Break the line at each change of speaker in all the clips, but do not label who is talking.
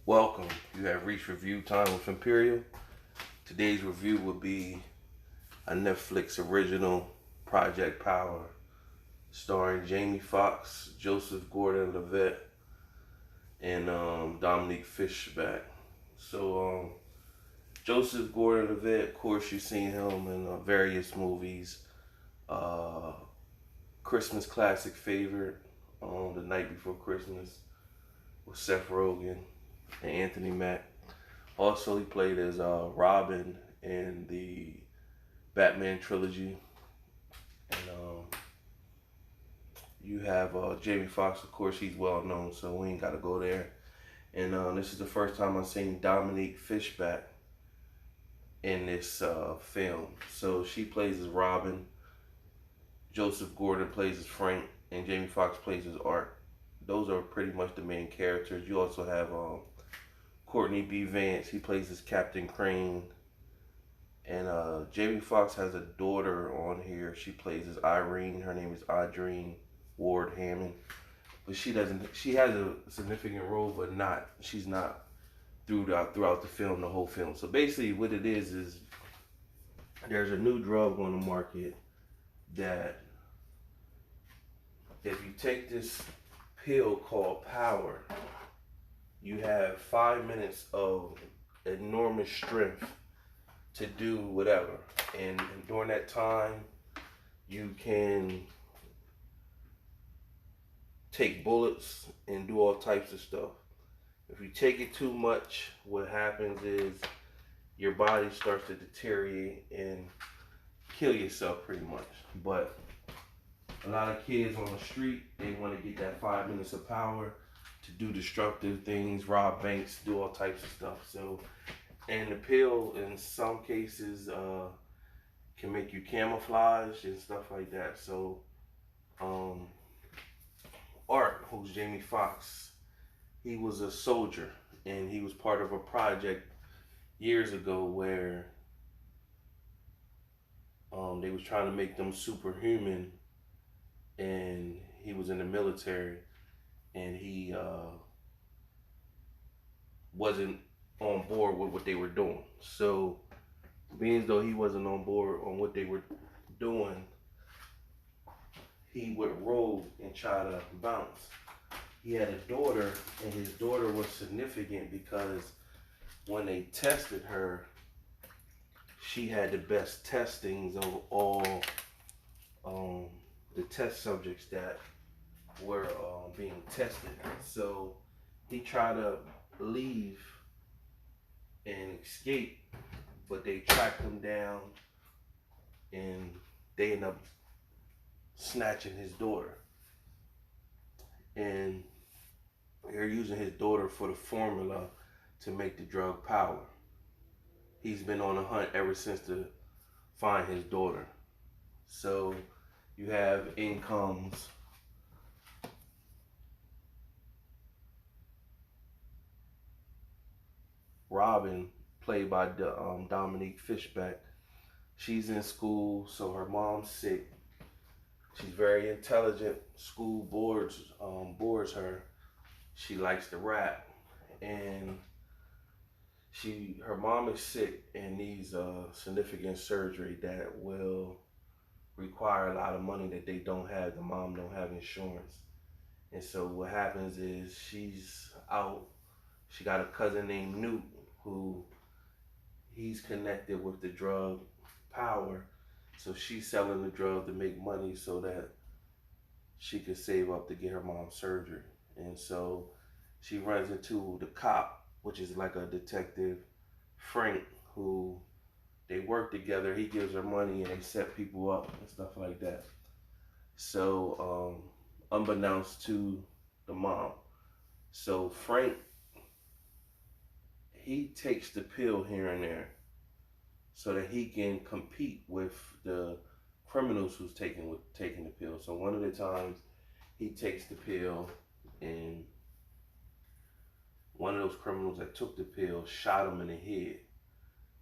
Welcome. You have reached review time with Emperiol. Today's review will be a Netflix original, Project Power, starring Jamie Foxx, Joseph Gordon-Levitt, and Dominique Fishback. So, Joseph Gordon-Levitt, of course, you've seen him in various movies. Uh, Christmas classic favorite, The Night Before Christmas, with Seth Rogen and Anthony Mack. Also, he played as Robin in the Batman trilogy. And you have Jamie Foxx, of course, he's well known, so we ain't got to go there. And this is the first time I've seen Dominique Fishback in this film. So she plays as Robin, Joseph Gordon plays as Frank, and Jamie Foxx plays as Art. Those are pretty much the main characters. You also have Courtney B. Vance, he plays as Captain Crane. And Jamie Foxx has a daughter on here. She plays as Irene. Her name is Audrine Ward Hammond. But she doesn't. She has a significant role, but not. She's not throughout the film, the whole film. So basically, what it is there's a new drug on the market that if you take this pill called Power, you have 5 minutes of enormous strength to do whatever. And during that time, you can take bullets and do all types of stuff. If you take it too much, what happens is your body starts to deteriorate and kill yourself pretty much. But a lot of kids on the street, they want to get that 5 minutes of power to do destructive things, rob banks, do all types of stuff. So, and the pill in some cases can make you camouflage and stuff like that. So, Art, who's Jamie Foxx, he was a soldier and he was part of a project years ago where they was trying to make them superhuman, and he was in the military, and he wasn't on board with what they were doing. So, being as though he wasn't on board on what they were doing, he would roll and try to bounce. He had a daughter, and his daughter was significant because when they tested her, she had the best testings of all the test subjects that were being tested. So he tried to leave and escape, but they tracked him down and they ended up snatching his daughter. And they're using his daughter for the formula to make the drug Power. He's been on a hunt ever since to find his daughter. So you have in comes Robin, played by Dominique Fishback. She's in school, so her mom's sick. She's very intelligent. School bores her. She likes to rap, and her mom is sick and needs significant surgery that will require a lot of money that they don't have. The mom don't have insurance, and so what happens is she's out. She got a cousin named Newt who he's connected with the drug Power, so she's selling the drug to make money so that she could save up to get her mom's surgery. And so she runs into the cop, which is like a detective, Frank, who they work together. He gives her money and they set people up and stuff like that. So, unbeknownst to the mom. So Frank, he takes the pill here and there so that he can compete with the criminals who's taking the pill. So one of the times he takes the pill, and one of those criminals that took the pill shot him in the head.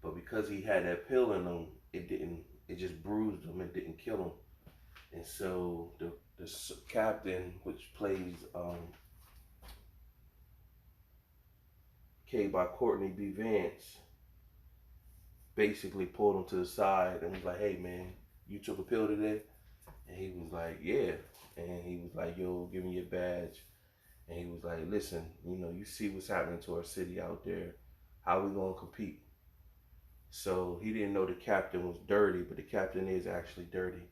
But because he had that pill in him, it just bruised him. It didn't kill him. And so the captain, which plays played by Courtney B. Vance, basically pulled him to the side and was like, "Hey man, you took a pill today?" And he was like, "Yeah." And he was like, "Yo, give me your badge." And he was like, "Listen, you see what's happening to our city out there. How we gonna compete?" So he didn't know the captain was dirty, but the captain is actually dirty.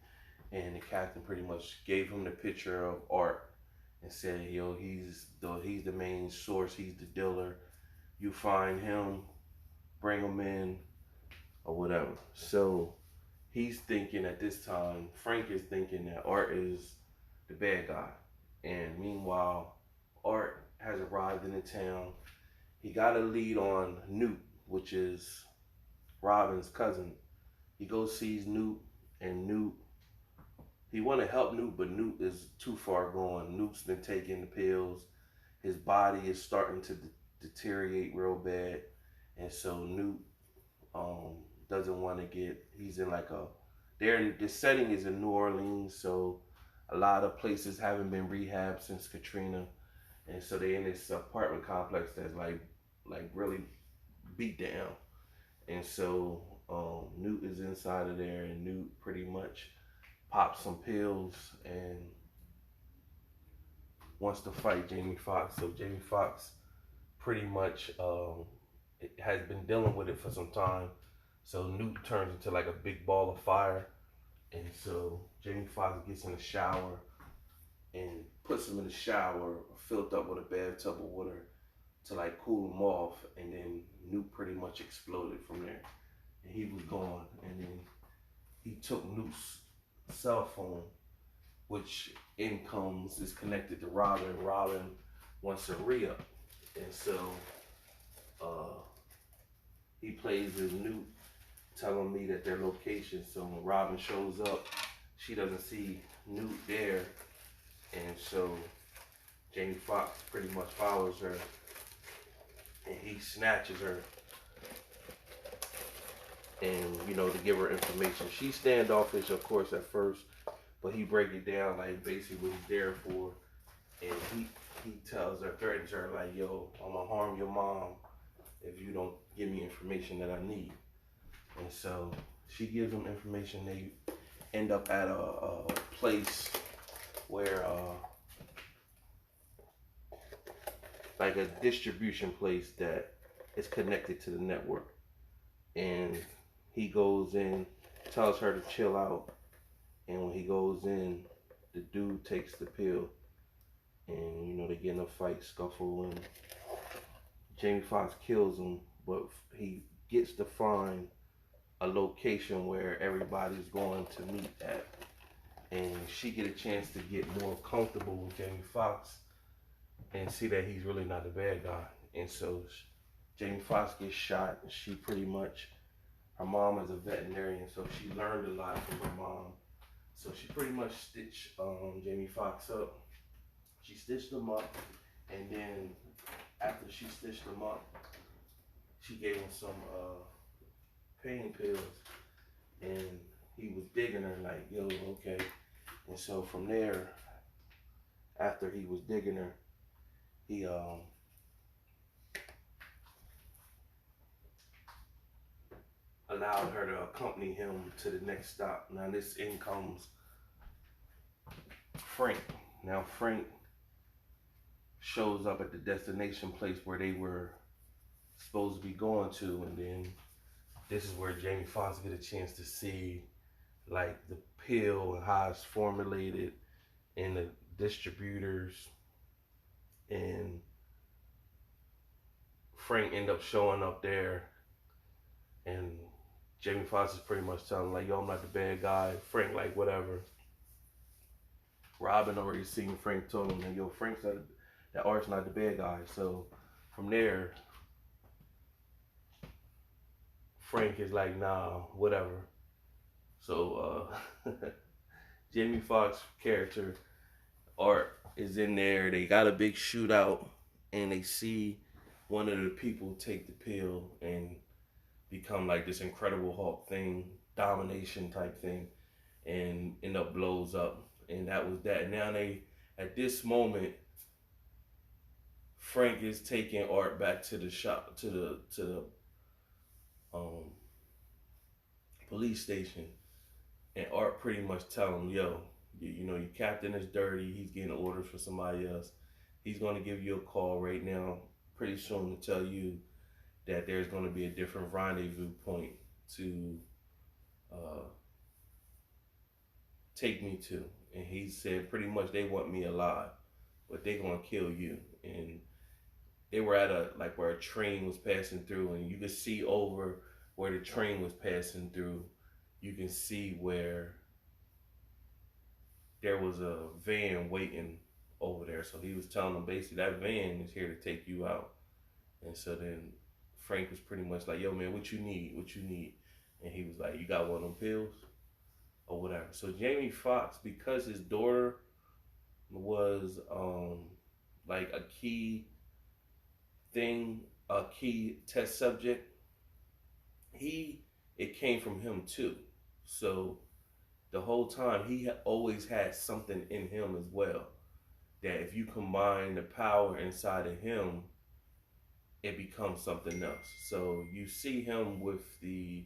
And the captain pretty much gave him the picture of Art and said, "Yo, he's the main source. He's the dealer. You find him, bring him in, or whatever." So he's thinking at this time, Frank is thinking that Art is the bad guy. And meanwhile, Art has arrived in the town. He got a lead on Newt, which is Robin's cousin. He goes sees Newt, and Newt, he want to help Newt, but Newt is too far gone. Newt's been taking the pills. His body is starting to deteriorate real bad, and so Newt um, doesn't want to get. He's in like a. The setting is in New Orleans, so a lot of places haven't been rehabbed since Katrina, and so they in this apartment complex that's like really beat down. And so Newt is inside of there, and Newt pretty much pops some pills and wants to fight Jamie Foxx. So Jamie Foxx pretty much has been dealing with it for some time. So Newt turns into like a big ball of fire, and so Jamie Foxx gets in the shower and puts him in the shower, filled up with a bathtub of water to like cool him off, and then Newt pretty much exploded from there, and he was gone. And then he took Newt's cell phone, which incomes is connected to Robin. Robin wants a re-up, and so he plays as Newt, telling me that their location. So when Robin shows up, she doesn't see Newt there, and so Jamie Foxx pretty much follows her, and he snatches her, and to give her information. She's standoffish, of course, at first, but he break it down like basically what he's there for, and he tells her, threatens her like, "Yo, I'm gonna harm your mom if you don't give me information that I need." And so she gives him information. They end up at a place where like a distribution place that is connected to the network, and he goes in, tells her to chill out, and when he goes in, the dude takes the pill, and they get in a fight, scuffle, and Jamie Foxx kills him, but he gets to find a location where everybody's going to meet at, and she get a chance to get more comfortable with Jamie Foxx and see that he's really not the bad guy. And so Jamie Foxx gets shot, and she pretty much, her mom is a veterinarian, so she learned a lot from her mom. So she pretty much stitched Jamie Foxx up. She stitched him up, and then after she stitched him up, she gave him some pain pills, and he was digging her like, "Yo, okay." And so from there, after he was digging her, he allowed her to accompany him to the next stop. Now this in comes Frank. Now Frank shows up at the destination place where they were supposed to be going to, and then this is where Jamie Foxx get a chance to see like the pill and how it's formulated and the distributors, and Frank end up showing up there, and Jamie Foxx is pretty much telling him like, "Yo, I'm not the bad guy." Frank like, "Whatever." Robin already seen Frank, told him that, "Yo, Frank's not, that Art's not the bad guy." So from there, Frank is like, "Nah, whatever." So Jamie Foxx character Art is in there. They got a big shootout, and they see one of the people take the pill and become like this Incredible Hulk thing, domination type thing, and end up blows up. And that was that. Now they, at this moment, Frank is taking Art back to the shop to the um, police station, and Art pretty much tell him, "Yo, you know your captain is dirty. He's getting orders for somebody else. He's gonna give you a call right now, pretty soon, to tell you that there's gonna be a different rendezvous point to uh, take me to." And he said pretty much they want me alive, but they gonna kill you. And they were at a like where a train was passing through, and you could see over where the train was passing through. You can see where there was a van waiting over there. So he was telling them basically that van is here to take you out. And so then Frank was pretty much like, "Yo, man, what you need? What you need?" And he was like, "You got one of them pills or whatever." So Jamie Foxx, because his daughter was like a key thing, a key test subject, it came from him too. So the whole time he always had something in him as well. That if you combine the power inside of him, it becomes something else. So you see him with the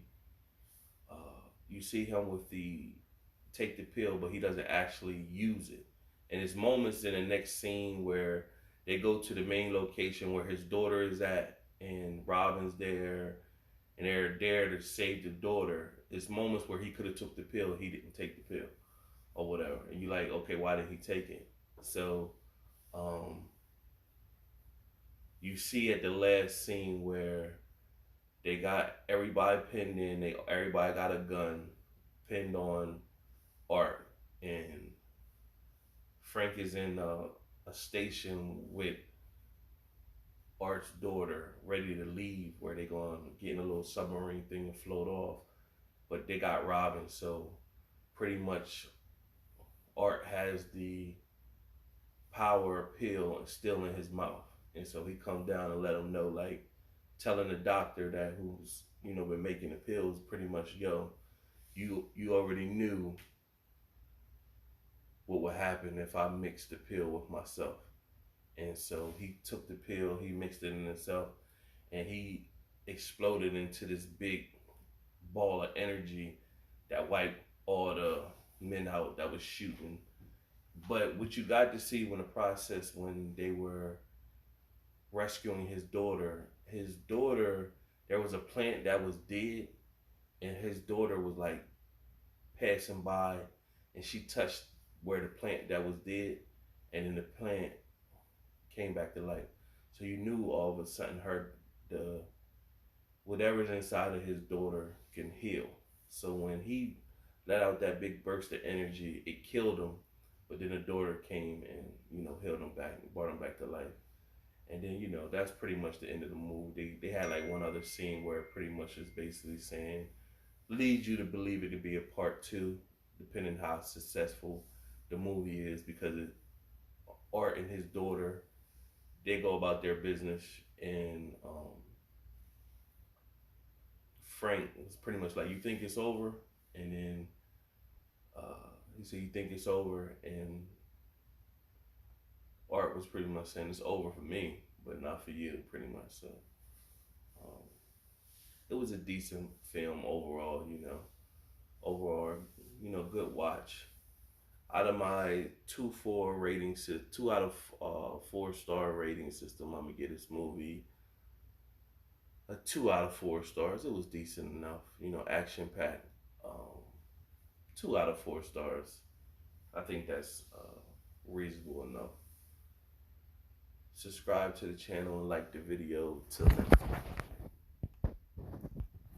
take the pill, but he doesn't actually use it. And there's moments in the next scene where they go to the main location where his daughter is at, and Robin's there, and they're there to save the daughter. It's moments where he could have took the pill, he didn't take the pill or whatever, and you're like, okay, why did he take it? So um, you see at the last scene where they got everybody pinned in, everybody got a gun pinned on Art, and Frank is in a station with Art's daughter, ready to leave, where they going to get in a little submarine thing and float off. But they got Robin, so pretty much Art has the power pill still in his mouth, and so he come down and let him know, like telling the doctor that who's been making the pills, pretty much, yo, you already knew what would happen if I mixed the pill with myself. And so he took the pill, he mixed it in himself, and he exploded into this big ball of energy that wiped all the men out that was shooting. But what you got to see when they were rescuing his daughter, there was a plant that was dead, and his daughter was like passing by, and she touched where the plant that was dead, and then the plant came back to life. So you knew all of a sudden the whatever's inside of his daughter can heal. So when he let out that big burst of energy, it killed him. But then the daughter came and healed him back, brought him back to life. And then that's pretty much the end of the movie. They had like one other scene where it pretty much is basically saying, leads you to believe it could be a part two, depending how successful the movie is, because Art and his daughter, they go about their business, and Frank was pretty much like, "You think it's over?" And then he said, "You think it's over?" And Art was pretty much saying, "It's over for me, but not for you," pretty much. So um, it was a decent film overall. Overall, good watch. Out of my 2 out of 4-star rating system, I'm gonna give this movie a 2 out of 4 stars. It was decent enough, action packed. 2 out of 4 stars. I think that's reasonable enough. Subscribe to the channel and like the video. Till then.